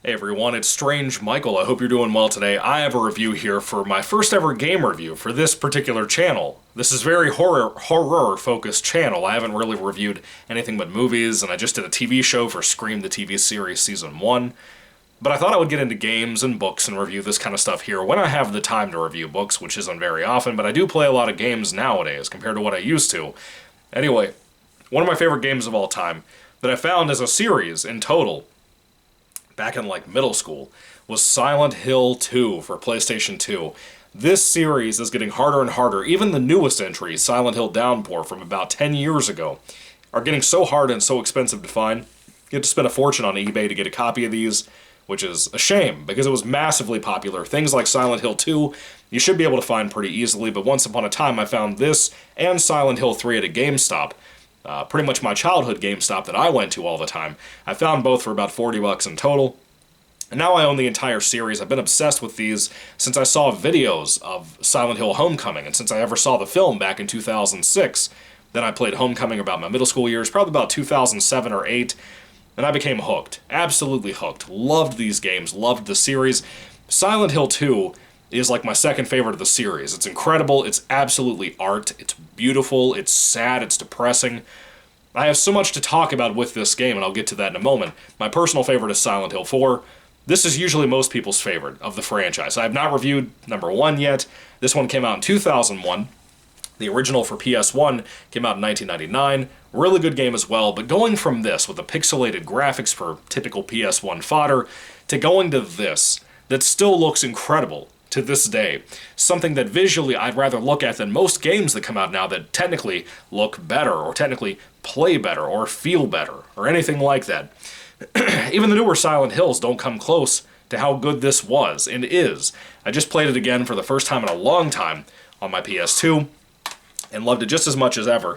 Hey everyone, it's Strange Michael. I hope you're doing well today. I have a review here for my first ever game review for this particular channel. This is a very horror focused channel. I haven't really reviewed anything but movies, and I just did a TV show for Scream the TV series Season 1. But I thought I would get into games and books and review this kind of stuff here when I have the time to review books, which isn't very often, but I do play a lot of games nowadays compared to what I used to. Anyway, one of my favorite games of all time that I found as a series in total back in like middle school was Silent Hill 2 for PlayStation 2. This series is getting harder and harder. Even the newest entries, Silent Hill Downpour from about 10 years ago, are getting so hard and so expensive to find. You have to spend a fortune on eBay to get a copy of these, which is a shame because it was massively popular. Things like Silent Hill 2 you should be able to find pretty easily, but once upon a time I found this and Silent Hill 3 at a GameStop. Pretty much my childhood GameStop that I went to all the time. I found both for about 40 bucks in total. And now I own the entire series. I've been obsessed with these since I saw videos of Silent Hill Homecoming, and since I ever saw the film back in 2006. Then I played Homecoming about my middle school years, probably about 2007 or 8, and I became hooked. Absolutely hooked. Loved these games, loved the series. Silent Hill 2 is like my second favorite of the series. It's incredible, it's absolutely art, it's beautiful, it's sad, it's depressing. I have so much to talk about with this game, and I'll get to that in a moment. My personal favorite is Silent Hill 4. This is usually most people's favorite of the franchise. I have not reviewed number 1 yet. This one came out in 2001. The original for PS1 came out in 1999. Really good game as well, but going from this, with the pixelated graphics for typical PS1 fodder, to going to this, that still looks incredible to this day. Something that visually I'd rather look at than most games that come out now that technically look better, or technically play better, or feel better, or anything like that. Even the newer Silent Hills don't come close to how good this was, and is. I just played it again for the first time in a long time on my PS2, and loved it just as much as ever.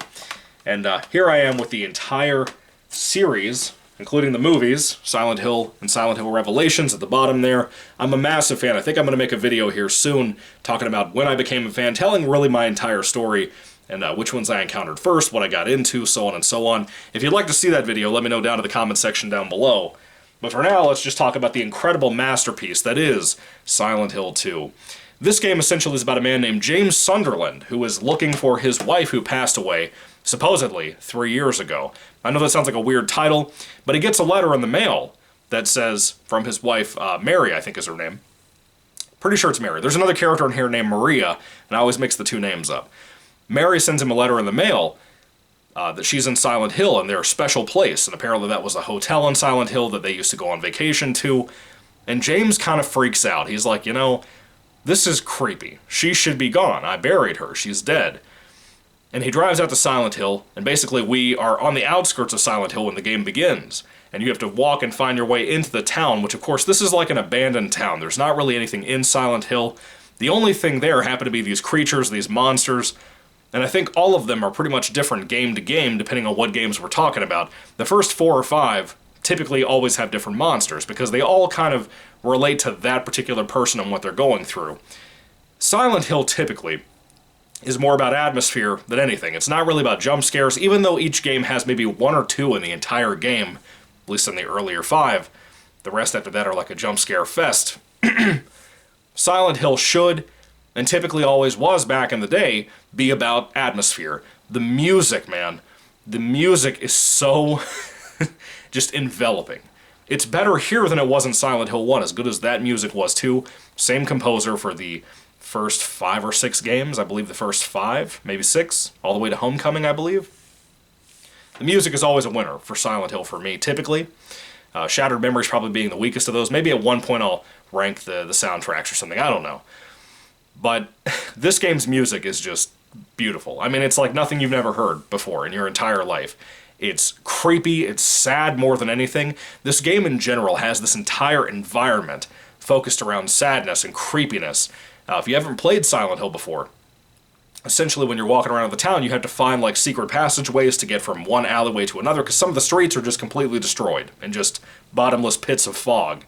And here I am with the entire series, including the movies, Silent Hill and Silent Hill Revelations at the bottom there. I'm a massive fan. I think I'm going to make a video here soon talking about when I became a fan, telling really my entire story, and which ones I encountered first, what I got into, so on and so on. If you'd like to see that video, let me know down in the comment section down below. But for now, let's just talk about the incredible masterpiece that is Silent Hill 2. This game essentially is about a man named James Sunderland, who is looking for his wife who passed away, supposedly 3 years ago. I know that sounds like a weird title, but he gets a letter in the mail that says, from his wife, Mary, I think is her name. Pretty sure it's Mary. There's another character in here named Maria, and I always mix the two names up. Mary sends him a letter in the mail that she's in Silent Hill and their special place, and apparently that was a hotel in Silent Hill that they used to go on vacation to, and James kind of freaks out. He's like, you know, this is creepy. She should be gone. I buried her. She's dead. And he drives out to Silent Hill, and basically we are on the outskirts of Silent Hill when the game begins. And you have to walk and find your way into the town, which of course this is like an abandoned town. There's not really anything in Silent Hill. The only thing there happen to be these creatures, these monsters, and I think all of them are pretty much different game to game depending on what games we're talking about. The first 4 or 5 typically always have different monsters because they all kind of relate to that particular person and what they're going through. Silent Hill typically is more about atmosphere than anything. It's not really about jump scares, even though each game has maybe 1 or 2 in the entire game, at least in the earlier 5. The rest after that are like a jump scare fest. Silent Hill should, and typically always was back in the day, be about atmosphere. The music, man. The music is so just enveloping. It's better here than it was in Silent Hill 1, as good as that music was too. Same composer for the first 5 or 6 games, I believe the first 5, maybe 6, all the way to Homecoming, I believe. The music is always a winner for Silent Hill for me, typically. Shattered Memories probably being the weakest of those. Maybe at one point I'll rank the soundtracks or something, I don't know. But this game's music is just beautiful. I mean, it's like nothing you've never heard before in your entire life. It's creepy, it's sad more than anything. This game in general has this entire environment focused around sadness and creepiness. If you haven't played Silent Hill before, essentially when you're walking around the town, you have to find like secret passageways to get from one alleyway to another, because some of the streets are just completely destroyed and just bottomless pits of fog.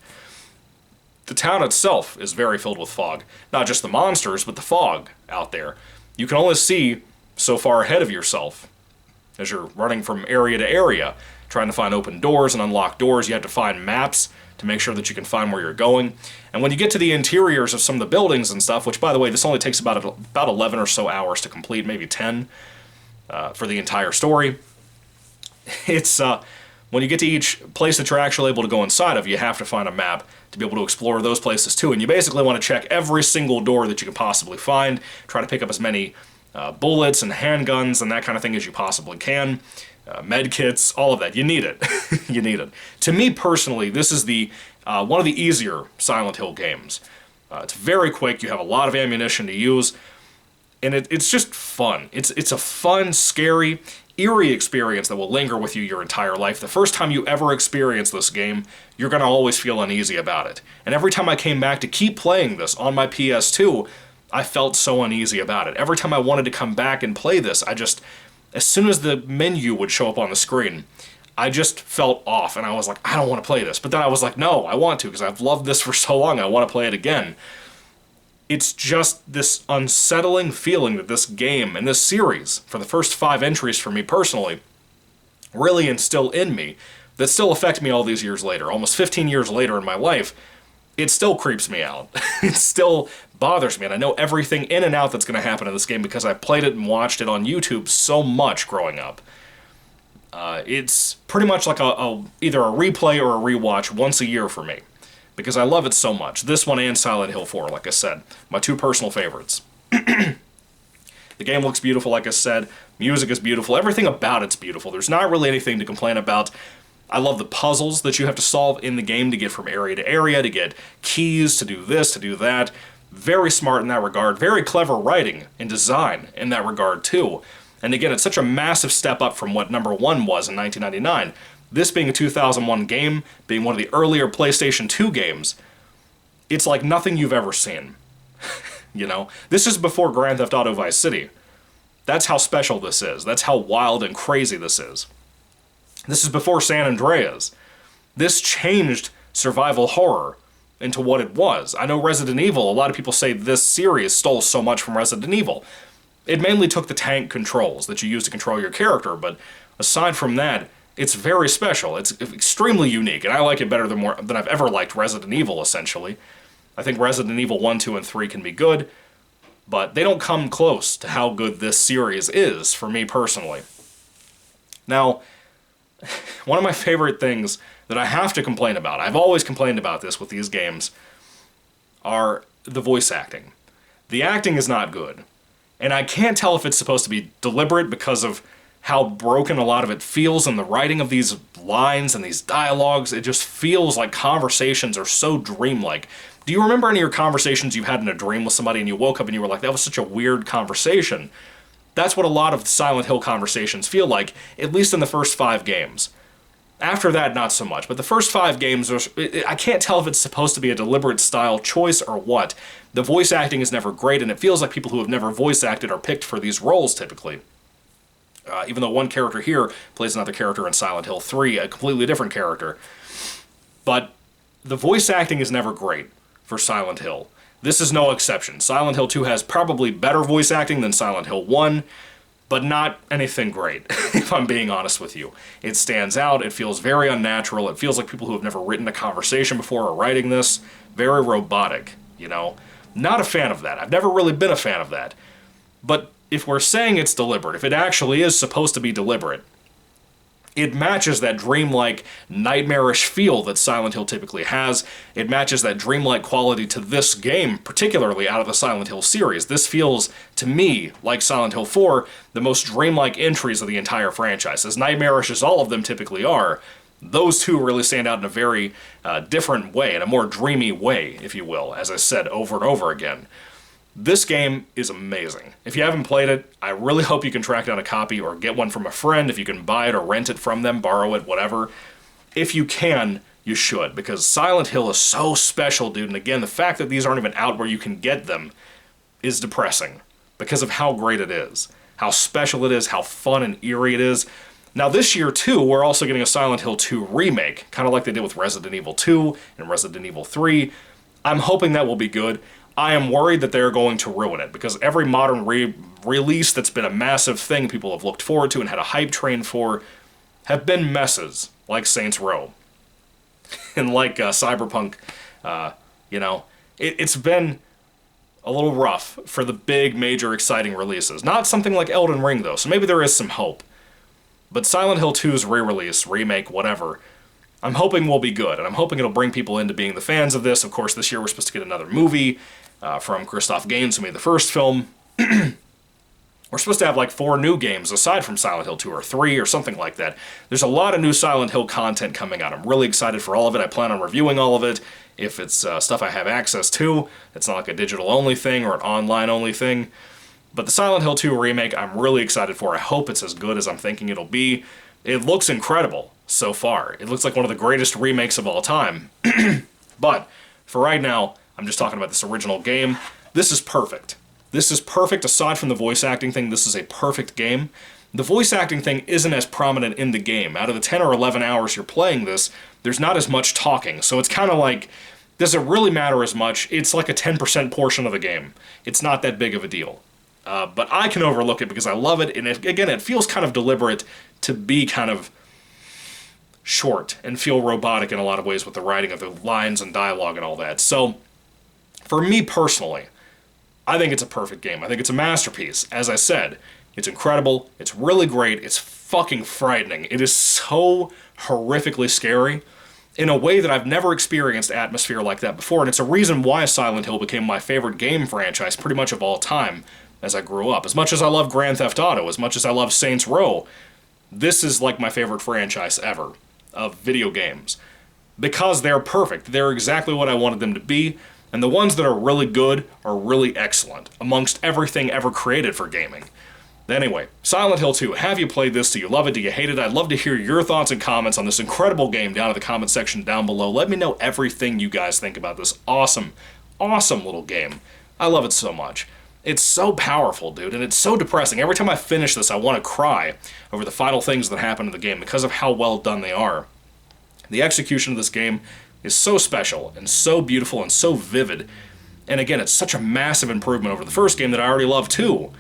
The town itself is very filled with fog. Not just the monsters, but the fog out there. You can only see so far ahead of yourself as you're running from area to area. trying to find open doors and unlock doors. You have to find maps to make sure that you can find where you're going. And when you get to the interiors of some of the buildings and stuff, which, by the way, this only takes about 11 or so hours to complete, maybe 10 for the entire story. It's when you get to each place that you're actually able to go inside of, you have to find a map to be able to explore those places too. And you basically want to check every single door that you can possibly find, try to pick up as many bullets and handguns and that kind of thing as you possibly can. Med kits, all of that. You need it. You need it. To me personally, this is the one of the easier Silent Hill games. It's very quick. You have a lot of ammunition to use, and it's just fun. It's a fun, scary, eerie experience that will linger with you your entire life. The first time you ever experience this game, you're going to always feel uneasy about it. And every time I came back to keep playing this on my PS2, I felt so uneasy about it. Every time I wanted to come back and play this, as soon as the menu would show up on the screen, I just felt off, and I was like, I don't want to play this. But then I was like, no, I want to, because I've loved this for so long, I want to play it again. It's just this unsettling feeling that this game and this series, for the first 5 entries for me personally, really instill in me, that still affect me all these years later. Almost 15 years later in my life, it still creeps me out. It still bothers me, and I know everything in and out that's going to happen in this game because I played it and watched it on YouTube so much growing up. It's pretty much like either a replay or a rewatch once a year for me, because I love it so much. This one and Silent Hill 4, like I said, my 2 personal favorites. The game looks beautiful, like I said. Music is beautiful. Everything about it's beautiful. There's not really anything to complain about. I love the puzzles that you have to solve in the game to get from area to area, to get keys, to do this, to do that. Very smart in that regard. Very clever writing and design in that regard, too. And again, it's such a massive step up from what number 1 was in 1999. This being a 2001 game, being one of the earlier PlayStation 2 games, it's like nothing you've ever seen. You know? This is before Grand Theft Auto Vice City. That's how special this is. That's how wild and crazy this is. This is before San Andreas. This changed survival horror into what it was. I know Resident Evil, a lot of people say this series stole so much from Resident Evil. It mainly took the tank controls that you use to control your character, but aside from that, it's very special. It's extremely unique, and I like it better than I've ever liked Resident Evil, essentially. I think Resident Evil 1, 2, and 3 can be good, but they don't come close to how good this series is, for me personally. Now, one of my favorite things that I have to complain about, I've always complained about this with these games, are the voice acting. The acting is not good. And I can't tell if it's supposed to be deliberate because of how broken a lot of it feels in the writing of these lines and these dialogues. It just feels like conversations are so dreamlike. Do you remember any of your conversations you've had in a dream with somebody and you woke up and you were like, that was such a weird conversation? That's what a lot of Silent Hill conversations feel like, at least in the first 5 games. After that, not so much. But the first 5 games, I can't tell if it's supposed to be a deliberate style choice or what. The voice acting is never great, and it feels like people who have never voice acted are picked for these roles, typically. Even though one character here plays another character in Silent Hill 3, a completely different character. But the voice acting is never great for Silent Hill. This is no exception. Silent Hill 2 has probably better voice acting than Silent Hill 1, but not anything great, if I'm being honest with you. It stands out, it feels very unnatural, it feels like people who have never written a conversation before are writing this. Very robotic, you know? Not a fan of that. I've never really been a fan of that. But if we're saying it's deliberate, if it actually is supposed to be deliberate, it matches that dreamlike, nightmarish feel that Silent Hill typically has. It matches that dreamlike quality to this game, particularly out of the Silent Hill series. This feels, to me, like Silent Hill 4, the most dreamlike entries of the entire franchise. As nightmarish as all of them typically are, those two really stand out in a very different way, in a more dreamy way, if you will, as I said over and over again. This game is amazing. If you haven't played it, I really hope you can track down a copy or get one from a friend. If you can buy it or rent it from them, borrow it, whatever. If you can, you should, because Silent Hill is so special, dude. And again, the fact that these aren't even out where you can get them is depressing because of how great it is, how special it is, how fun and eerie it is. Now this year, too, we're also getting a Silent Hill 2 remake, kind of like they did with Resident Evil 2 and Resident Evil 3. I'm hoping that will be good. I am worried that they're going to ruin it, because every modern release that's been a massive thing people have looked forward to and had a hype train for have been messes like Saints Row. And like Cyberpunk, you know, it's been a little rough for the big, major, exciting releases. Not something like Elden Ring, though, so maybe there is some hope. But Silent Hill 2's re-release, remake, whatever, I'm hoping will be good, and I'm hoping it'll bring people into being the fans of this. Of course, this year we're supposed to get another movie from Christoph Gans, who made the first film. We're supposed to have like 4 new games aside from Silent Hill 2, or 3, or something like that. There's a lot of new Silent Hill content coming out. I'm really excited for all of it. I plan on reviewing all of it. If it's stuff I have access to, it's not like a digital-only thing or an online-only thing. But the Silent Hill 2 remake, I'm really excited for. I hope it's as good as I'm thinking it'll be. It looks incredible so far. It looks like one of the greatest remakes of all time. But for right now, I'm just talking about this original game. This is perfect. This is perfect. Aside from the voice acting thing, this is a perfect game. The voice acting thing isn't as prominent in the game. Out of the 10 or 11 hours you're playing this, there's not as much talking. So it's kind of like, does it really matter as much? It's like a 10% portion of the game. It's not that big of a deal. But I can overlook it because I love it, and again, it feels kind of deliberate to be kind of short and feel robotic in a lot of ways with the writing of the lines and dialogue and all that. So, for me personally, I think it's a perfect game. I think it's a masterpiece. As I said, it's incredible, it's really great, it's fucking frightening. It is so horrifically scary in a way that I've never experienced atmosphere like that before, and it's a reason why Silent Hill became my favorite game franchise pretty much of all time as I grew up. As much as I love Grand Theft Auto, as much as I love Saints Row, this is like my favorite franchise ever of video games. Because they're perfect. They're exactly what I wanted them to be, and the ones that are really good are really excellent, amongst everything ever created for gaming. Anyway, Silent Hill 2, have you played this? Do you love it? Do you hate it? I'd love to hear your thoughts and comments on this incredible game down in the comment section down below. Let me know everything you guys think about this awesome, awesome little game. I love it so much. It's so powerful, dude, and it's so depressing. Every time I finish this, I want to cry over the final things that happen in the game because of how well done they are. The execution of this game is so special and so beautiful and so vivid. And again, it's such a massive improvement over the first game that I already love too.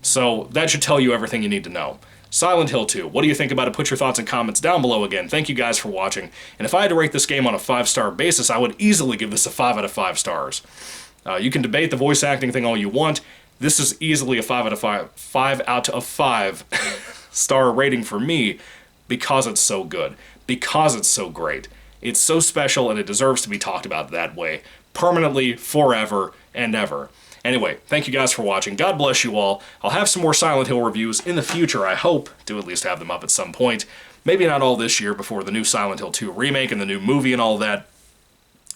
So that should tell you everything you need to know. Silent Hill 2, what do you think about it? Put your thoughts and comments down below again. Thank you guys for watching. And if I had to rate this game on a 5-star basis, I would easily give this a 5 out of 5 stars. You can debate the voice acting thing all you want. This is easily a 5 out of 5 star rating for me because it's so good, because it's so great. It's so special and it deserves to be talked about that way, permanently, forever, and ever. Anyway, thank you guys for watching. God bless you all. I'll have some more Silent Hill reviews in the future, I hope to at least have them up at some point. Maybe not all this year before the new Silent Hill 2 remake and the new movie and all that,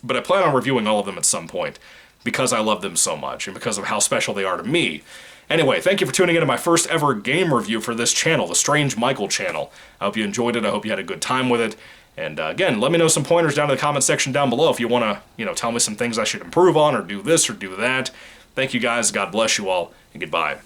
but I plan on reviewing all of them at some point, because I love them so much, and because of how special they are to me. Anyway, thank you for tuning in to my first ever game review for this channel, the Strange Michael channel. I hope you enjoyed it, I hope you had a good time with it, and again, let me know some pointers down in the comment section down below if you want to, tell me some things I should improve on, or do this, or do that. Thank you guys, God bless you all, and goodbye.